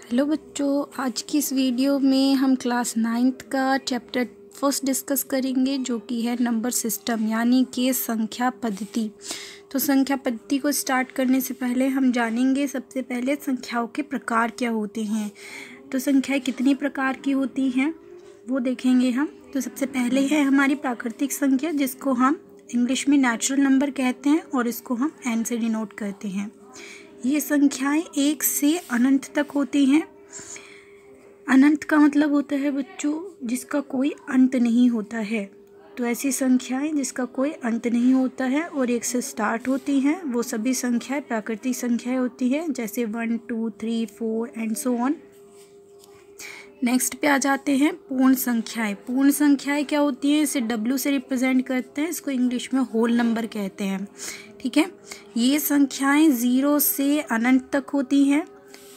Hello बच्चों, आज की इस वीडियो में हम क्लास 9th का चैप्टर फर्स्ट डिस्कस करेंगे जो कि है नंबर सिस्टम यानी कि संख्या पद्धति। तो संख्या पद्धति को स्टार्ट करने से पहले हम जानेंगे सबसे पहले संख्याओं के प्रकार क्या होते हैं। तो संख्याएं कितनी प्रकार की होती हैं वो देखेंगे हम। तो सबसे पहले है हमारी प्राकृतिक संख्या जिसको हम इंग्लिश में नेचुरल नंबर कहते हैं और इसको हम n से डिनोट करते हैं। ये संख्याएं 1 से अनंत तक होती हैं। अनंत का मतलब होता है बच्चों जिसका कोई अंत नहीं होता है। तो ऐसी संख्याएं जिसका कोई अंत नहीं होता है और 1 से स्टार्ट होती हैं वो सभी संख्याएं प्राकृतिक संख्याएं होती हैं, जैसे 1 2 3 4 एंड सो ऑन। नेक्स्ट पे आ जाते हैं पूर्ण संख्याएं। पूर्ण संख्याएं क्या होती हैं, इसे W से रिप्रेजेंट करते हैं, इसको इंग्लिश में होल नंबर कहते हैं। ठीक है, ये संख्याएं 0 से अनंत तक होती हैं,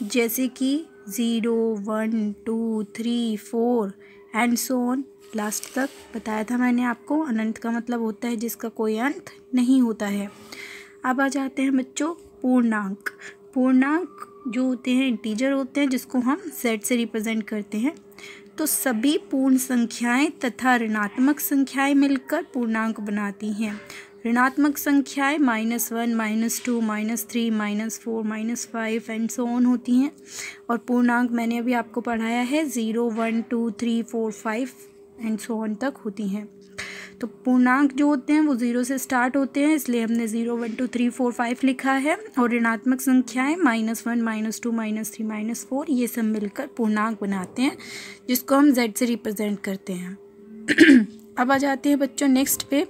जैसे कि 0 1 2 3 4 एंड सो ऑन लास्ट तक बताया था मैंने आपको। अनंत का मतलब होता है जिसका कोई अंत नहीं होता है। अब आ जाते हैं बच्चों पूर्णांक। पूर्णांक जो होते हैं इंटीजर होते हैं जिसको हम z से रिप्रेजेंट करते हैं। तो सभी पूर्ण संख्याएं तथा ऋणात्मक संख्याएं मिलकर पूर्णांक बनाती हैं। ऋणात्मक संख्याएं -1 -2 -3 -4 -5 एंड सो ऑन होती हैं और पूर्णांक मैंने अभी आपको पढ़ाया है 0 1 2 3 4 5 एंड सो ऑन तक होती हैं। तो पूर्णांक जो होते हैं वो 0 से स्टार्ट होते हैं, इसलिए हमने 0 1 2 3 4 5 लिखा है। और ऋणात्मक संख्याएं -1 -2 -3 -4 ये सब मिलकर पूर्णांक बनाते हैं जिसको हम z से रिप्रेजेंट करते हैं। अब आ जाते हैं बच्चों नेक्स्ट पे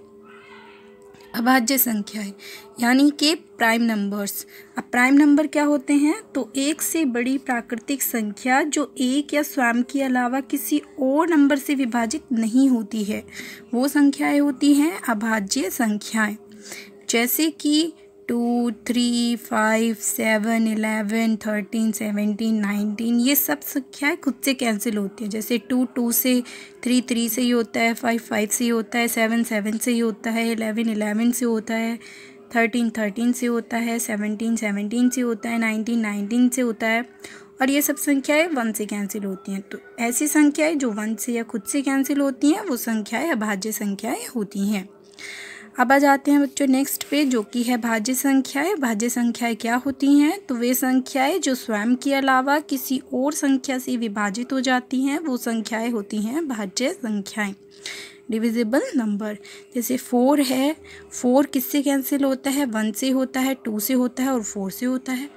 अभाज्य संख्याएं यानी कि प्राइम नंबर्स। अब प्राइम नंबर क्या होते हैं, तो एक से बड़ी प्राकृतिक संख्या जो एक या स्वयं के अलावा किसी और नंबर से विभाजित नहीं होती है वो संख्याएं होती हैं अभाज्य संख्याएं, जैसे कि 2 3 5 7 11 13 17 19 ये सब संख्याएं खुद से कैंसिल होती हैं। जैसे 2 2 से 3 3 से ही होता है, 5 5 से ही होता है, 7 7 से ही होता है, 11 11 से होता है, 13 13 से होता है, 17 17 से होता है, 19 19 से होता है और ये सब संख्याएं 1 से कैंसिल होती हैं। तो ऐसी संख्याएं जो 1 से या खुद से कैंसिल होती हैं वो संख्याएं अभाज्य संख्याएं होती हैं। अब आ जाते हैं बच्चों नेक्स्ट पे जो कि है भाज्य संख्याएं। भाज्य संख्याएं क्या होती हैं, तो वे संख्याएं जो स्वयं के अलावा किसी और संख्या से विभाजित हो जाती हैं वो संख्याएं होती हैं भाज्य संख्याएं। डिविजिबल नंबर जैसे 4 है, 4 किससे कैंसिल होता है, 1 से होता है, 2 से होता है और 4 से होता है।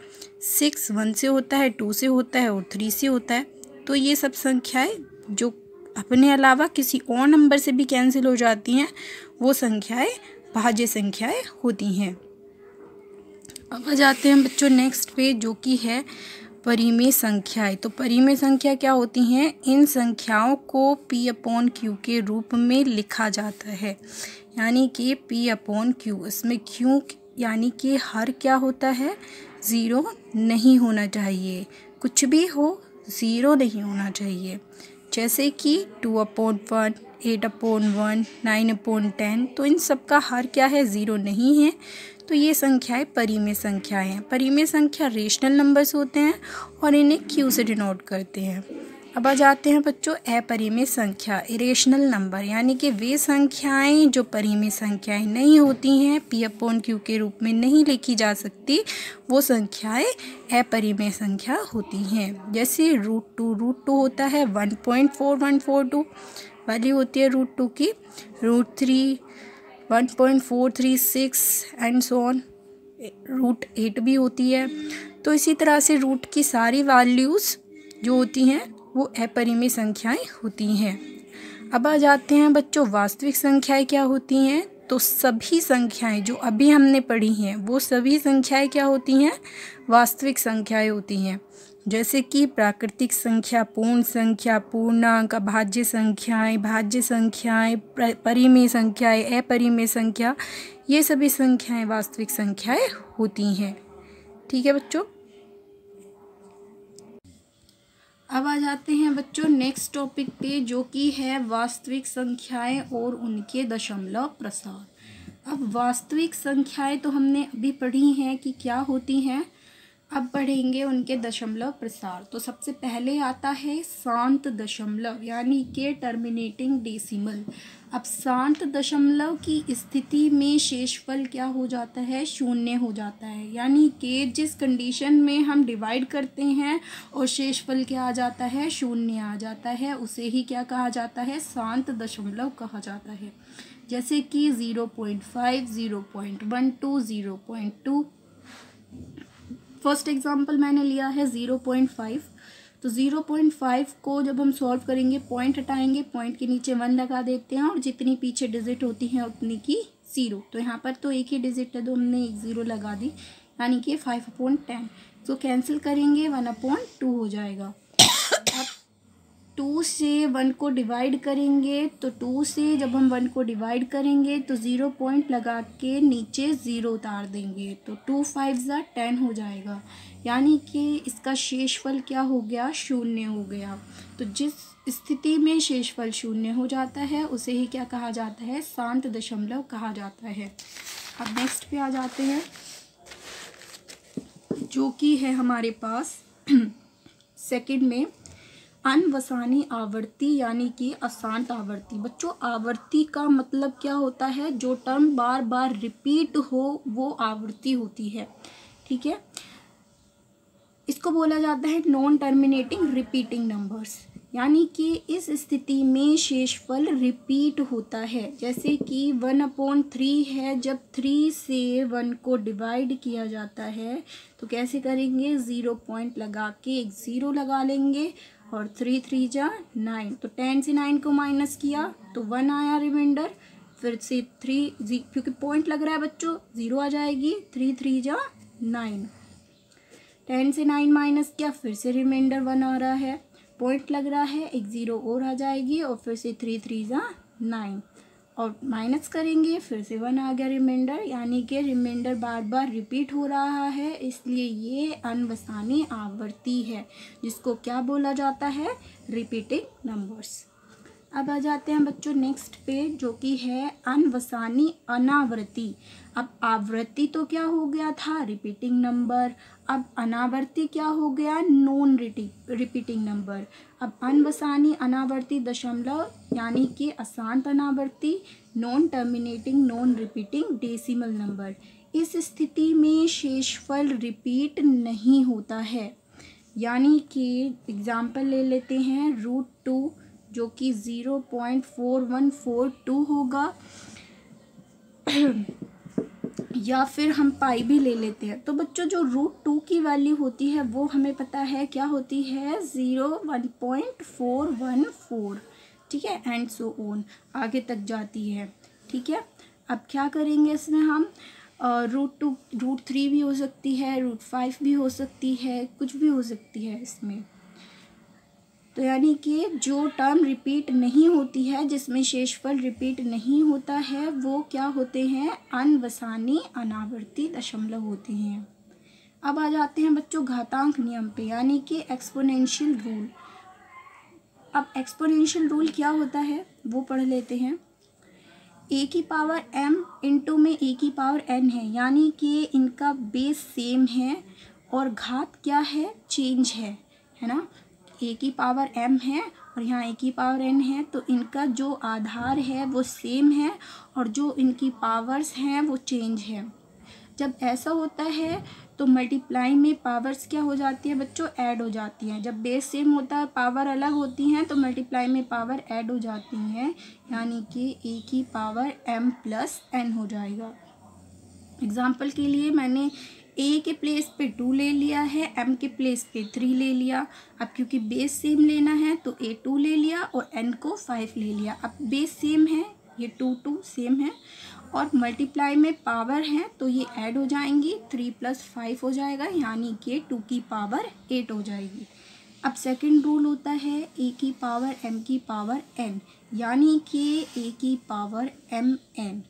6 1 से होता है, 2 से होता है और 3 से होता है। तो ये सब संख्याएं जो अपने अलावा किसी और नंबर से भी कैंसिल हो जाती हैं वो संख्याएं भाज्य संख्याएं होती हैं। अब आ जाते हैं बच्चों नेक्स्ट पे जो कि है परिमेय संख्याएं। तो परिमेय संख्या क्या होती हैं, इन संख्याओं को p/q के रूप में लिखा जाता है, यानी कि p/q। इसमें q यानी कि हर क्या होता है, 0 नहीं होना चाहिए, कुछ भी हो 0 नहीं होना चाहिए, जैसे कि 2/1 8/1 9/10। तो इन सब का हर क्या है, 0 नहीं है। तो ये संख्याएं परिमेय संख्याएं हैं। परिमेय संख्या रेशनल नंबर्स होते हैं और इन्हें q से डिनोट करते हैं। अब आ जाते हैं बच्चों अपरिमेय संख्या इरेशनल नंबर, यानी कि वे संख्याएं जो परिमेय संख्याएं नहीं होती हैं, p/q के रूप में नहीं लिखी जा सकती, वो संख्याएं अपरिमेय संख्या होती हैं। जैसे √2 होता है 1.4142 वैल्यू होती है √2 की, √3 1.436 एंड सो ऑन, √8 भी होती है। तो इसी तरह से रूट की सारी वैल्यूज़ जो होती हैं वो अपरिमेय संख्याएं होती हैं। अब आ जाते हैं बच्चों वास्तविक संख्याएं क्या होती हैं। तो सभी संख्याएं जो अभी हमने पढ़ी हैं वो सभी संख्याएं क्या होती हैं, वास्तविक संख्याएं होती हैं, जैसे कि प्राकृतिक संख्या, पूर्ण संख्या, पूर्णांक, अभाज्य संख्याएं, भाज्य संख्याएं, परिमेय संख्याएं, अपरिमेय संख्या, ये सभी संख्याएं वास्तविक संख्याएं होती हैं। ठीक है बच्चों। अब आ जाते हैं बच्चों नेक्स्ट टॉपिक पे जो कि है वास्तविक संख्याएं और उनके दशमलव प्रसार। अब वास्तविक संख्याएं तो हमने अभी पढ़ी हैं कि क्या होती हैं, अब पढ़ेंगे उनके दशमलव प्रसार। तो सबसे पहले आता है शांत दशमलव यानी के टर्मिनेटिंग डेसिमल। अब शांत दशमलव की स्थिति में शेषफल क्या हो जाता है, शून्य हो जाता है। यानी कि जिस कंडीशन में हम डिवाइड करते हैं और शेषफल क्या आ जाता है, शून्य आ जाता है, उसे ही क्या कहा जाता है, शांत दशमलव कहा जाता है। जैसे कि 0.5, 0.12, 0.2। फर्स्ट एग्जांपल मैंने लिया है 0.5। तो 0.5 को जब हम सॉल्व करेंगे, पॉइंट हटाएंगे, पॉइंट के नीचे 1 लगा देते हैं और जितनी पीछे डिजिट होती हैं उतनी की 0। तो यहाँ पर तो एक ही डिजिट है तो हमने एक 0 लगा दी, यानी कि 5/10। तो कैंसिल करेंगे 1/2 हो जाएगा। अब 2 से 1 को डिवाइड करेंगे, तो 2 से जब हम 1 को डिवाइड करेंगे तो 0 पॉइंट लगा के नीचे 0 उतार देंगे, तो 2 5 10 हो जाएगा। यानी कि इसका शेषफल क्या हो गया, शून्य हो गया। तो जिस स्थिति में शेषफल शून्य हो जाता है उसे ही क्या कहा जाता है, शांत दशमलव कहा जाता है। अब नेक्स्ट पे आ जाते हैं, जो कि है हमारे पास सेकंड में अनवसानी आवर्ती यानी कि अशांत आवर्ती। बच्चों आवर्ती का मतलब क्या होता है, जो टर्म बार बार रिपीट हो वो आवर्ती होती है। ठीक है, इसको बोला जाता है नॉन टर्मिनेटिंग रिपीटिंग नंबर्स। यानी कि इस स्थिति में शेषफल रिपीट होता है। जैसे कि 1/3 है, जब 3 से 1 को डिवाइड किया जाता है तो कैसे करेंगे, 0 पॉइंट लगा के एक 0 लगा लेंगे और 3 3 जा 9। तो 10 से 9 को माइनस किया तो 1 आया रिमाइंडर, फिर से 3 क्योंकि पॉइंट लग रहा है बच्चों 0 आ जाएगी, 3 3 जा 9। 10 से 9 माइनस किया, फिर से रिमाइंडर 1 आ रहा है, पॉइंट लग रहा है, एक 0 और आ जाएगी और फिर से 3 3 जा 9 और माइनस करेंगे, फिर से 1 आ गया रिमाइंडर। यानी कि रिमाइंडर बार बार रिपीट हो रहा है, इसलिए ये अनवसानी आवर्ती है, जिसको क्या बोला जाता है, रिपीटिंग नंबर्स। अब आ जाते हैं बच्चों नेक्स्ट पे, जो कि है अनवसानी अनावर्ती। अब आवर्ती तो क्या हो गया था, रिपीटिंग नंबर। अब अनावर्ती क्या हो गया, नॉन रिपीटिंग नंबर। अब अनवसानी अनावर्ती दशमलव यानी कि अशांत अनावर्ती, non terminating non repeating decimal number. इस स्थिति में शेषफल रिपीट नहीं होता है। यानी कि एग्जाम्पल ले लेते हैं √2, जो कि 0.4142 होगा या फिर हम पाई भी ले लेते हैं। तो बच्चों जो √2 की वैल्यू होती है वो हमें पता है क्या होती है, 1.414। ठीक है, एंड सो ऑन, आगे तक जाती है। ठीक है, अब क्या करेंगे इसमें हम, √2 √3 भी हो सकती है, √5 भी हो सकती है, कुछ भी हो सकती है इसमें। तो यानी कि जो टर्म रिपीट नहीं होती है, जिसमें शेषफल रिपीट नहीं होता है, वो क्या होते हैं, अनवसानी अनावर्ती दशमलव होते हैं। अब आ जाते हैं बच्चों घातांक नियम पे, यानी कि एक्सपोनेंशियल रूल। अब एक्सपोनेंशियल रूल क्या होता है वो पढ़ लेते हैं। a की पावर m इंटू में a की पावर n है, यानी कि इनका बेस सेम है और घात क्या है, चेंज है ना। a की पावर m है और यहाँ a की पावर n है, तो इनका जो आधार है वो सेम है और जो इनकी पावर्स हैं वो चेंज है। जब ऐसा होता है तो मल्टीप्लाई में पावर्स क्या हो जाती है बच्चों, ऐड हो जाती हैं। जब बेस सेम होता है, पावर अलग होती हैं, तो मल्टीप्लाई में पावर ऐड हो जाती हैं, यानी कि a की पावर m प्लस n हो जाएगा। एग्जाम्पल के लिए मैंने a के प्लेस पे 2 ले लिया है, m के प्लेस पे 3 ले लिया। अब क्योंकि बेस सेम लेना है तो a 2 ले लिया और n को 5 ले लिया। अब बेस सेम है, ये 2 2 सेम है और मल्टीप्लाई में पावर है तो ये ऐड हो जाएंगी, 3 + 5 हो जाएगा, यानी कि 2 की पावर 8 हो जाएगी। अब सेकंड रूल होता है a की पावर m की पावर n, यानी कि a की पावर mn।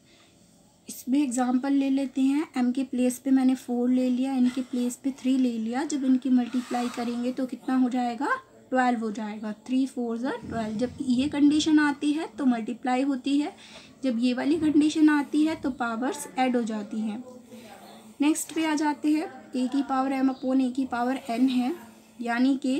इसमें एग्जांपल ले लेते हैं, m के प्लेस पे मैंने 4 ले लिया, n के प्लेस पे 3 ले लिया। जब इनकी मल्टीप्लाई करेंगे तो कितना हो जाएगा, 12 हो जाएगा। 3 4 12। जब ये कंडीशन आती है तो मल्टीप्लाई होती है, जब ये वाली कंडीशन आती है तो पावर्स ऐड हो जाती हैं। नेक्स्ट पे आ जाते हैं, ए की पावर m अपॉन ए की पावर n है, यानी कि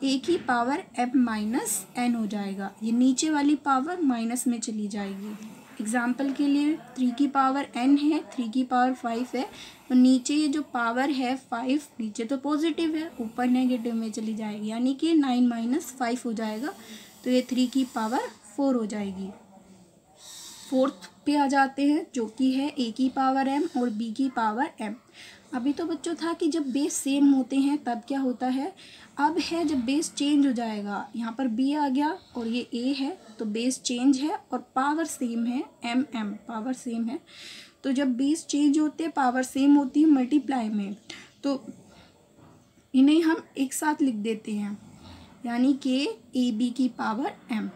ए की पावर m माइनस n हो जाएगा। ये नीचे वाली पावर माइनस में चली जाएगी। एग्जाम्पल के लिए 3 की पावर n है, 3 की पावर 5 है, तो नीचे ये जो पावर है 5 नीचे तो पॉजिटिव है, ऊपर नेगेटिव में चली जाएगी, यानी कि 9 माइनस 5 हो जाएगा। तो ये 3 की पावर 4 हो जाएगी। फोर्थ पे आ जाते हैं, जो कि है ए की पावर m और b की पावर m। अभी तो बच्चों था कि जब बेस सेम होते हैं तब क्या होता है, अब है जब बेस चेंज हो जाएगा, यहाँ पर b आ गया और ये a है, तो बेस चेंज है और पावर सेम है, m पावर सेम है। तो जब बेस चेंज होते हैं, पावर सेम होती है मल्टीप्लाई में, तो इन्हें हम एक साथ लिख देते हैं, यानी कि ए बी की पावर m,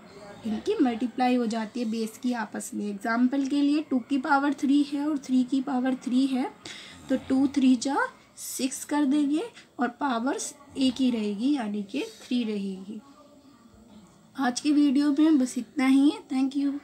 इनकी मल्टीप्लाई हो जाती है बेस की आपस में। एग्जाम्पल के लिए 2 की पावर 3 है और 3 की पावर 3 है, तो 2 3 जा 6 कर देंगे और पावर्स एक ही रहेगी, यानी कि 3 रहेगी। आज की वीडियो में बस इतना ही है। Thank you.